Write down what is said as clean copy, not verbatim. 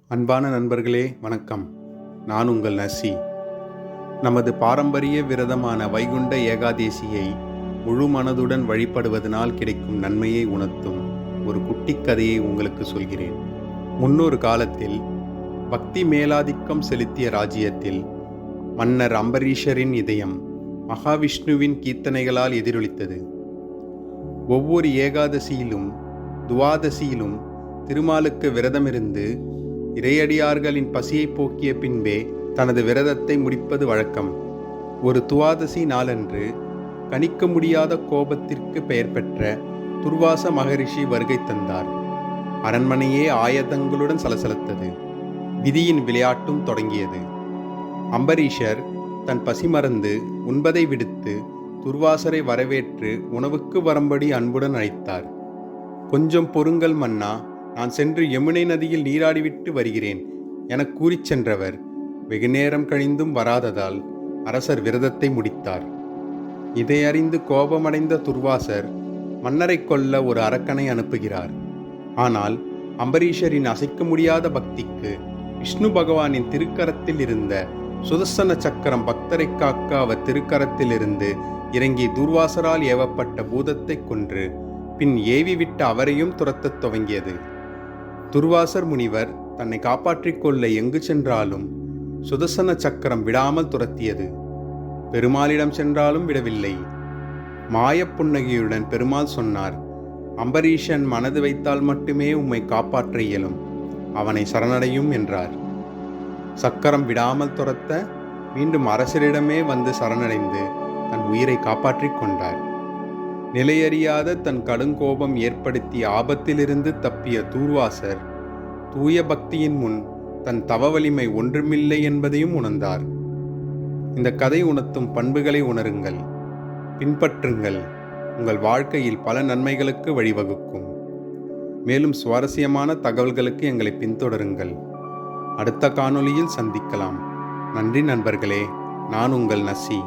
அன்பான நண்பர்களே வணக்கம். நான் உங்கள் நசி. நமது பாரம்பரிய விரதமான வைகுண்ட ஏகாதேசியை முழு மனதுடன் வழிபடுவதனால் கிடைக்கும் நன்மையை உணர்த்தும் ஒரு குட்டிக் கதையை உங்களுக்கு சொல்கிறேன். முன்னொரு காலத்தில் பக்தி மேலாதிக்கம் செலுத்திய ராஜ்யத்தில் மன்னர் அம்பரீஷரின் இதயம் மகாவிஷ்ணுவின் கீர்த்தனைகளால் எதிரொலித்தது. ஒவ்வொரு ஏகாதசியிலும் துவாதசியிலும் திருமாலுக்கு விரதமிருந்து இறையடியார்களின் பசியை போக்கிய பின்பே தனது விரதத்தை முடிப்பது வழக்கம். ஒரு துவாதசி நாளன்று கணிக்க முடியாத கோபத்திற்கு பெயர் பெற்ற துர்வாச மகரிஷி வருகை தந்தார். அரண்மனையே ஆயுதங்களுடன் சலசலத்தது. விதியின் விளையாட்டும் தொடங்கியது. அம்பரீஷர் தன் பசி மறந்து உண்பதை விடுத்து துர்வாசரை வரவேற்று உணவுக்கு வரும்படி அன்புடன் அழைத்தார். கொஞ்சம் பொறுங்கள் மன்னா, நான் சென்று யமுனை நதியில் நீராடிவிட்டு வருகிறேன் என கூறிச் சென்றவர் வெகுநேரம் கழிந்தும் வராததால் அரசர் விரதத்தை முடித்தார். இதை அறிந்து கோபமடைந்த துர்வாசர் மன்னரை கொல்ல ஒரு அரக்கனை அனுப்புகிறார். ஆனால் அம்பரீஷரின் அசைக்க முடியாத பக்திக்கு விஷ்ணு பகவானின் திருக்கரத்தில் இருந்த சுதர்சன சக்கரம் பக்தரை காக்க அவர் திருக்கரத்திலிருந்து இறங்கி துர்வாசரால் ஏவப்பட்ட பூதத்தை கொன்று பின் ஏவிவிட்ட அவரையும் துரத்தத் துவங்கியது. துர்வாசர் முனிவர் தன்னை காப்பாற்றிக் கொள்ள எங்கு சென்றாலும் சுதர்சன சக்கரம் விடாமல் துரத்தியது. பெருமாளிடம் சென்றாலும் விடவில்லை. மாயப் புன்னகையுடன் பெருமாள் சொன்னார், அம்பரீஷன் மனது வைத்தால் மட்டுமே உம்மை காப்பாற்ற இயலும், அவனை சரணடையும் என்றார். சக்கரம் விடாமல் துரத்த மீண்டும் அரசரிடமே வந்து சரணடைந்து தன் உயிரை காப்பாற்றிக் கொண்டார். நிலையறியாத தன் கடுங்கோபம் ஏற்படுத்திய ஆபத்திலிருந்து தப்பிய துர்வாசர் தூய பக்தியின் முன் தன் தவ வலிமை ஒன்றுமில்லை என்பதையும் உணர்ந்தார். இந்த கதை உணர்த்தும் பண்புகளை உணருங்கள், பின்பற்றுங்கள். உங்கள் வாழ்க்கையில் பல நன்மைகளுக்கு வழிவகுக்கும். மேலும் சுவாரஸ்யமான தகவல்களுக்கு எங்களை பின்தொடருங்கள். அடுத்த காணொளியில் சந்திக்கலாம். நன்றி நண்பர்களே. நான் உங்கள் நசி.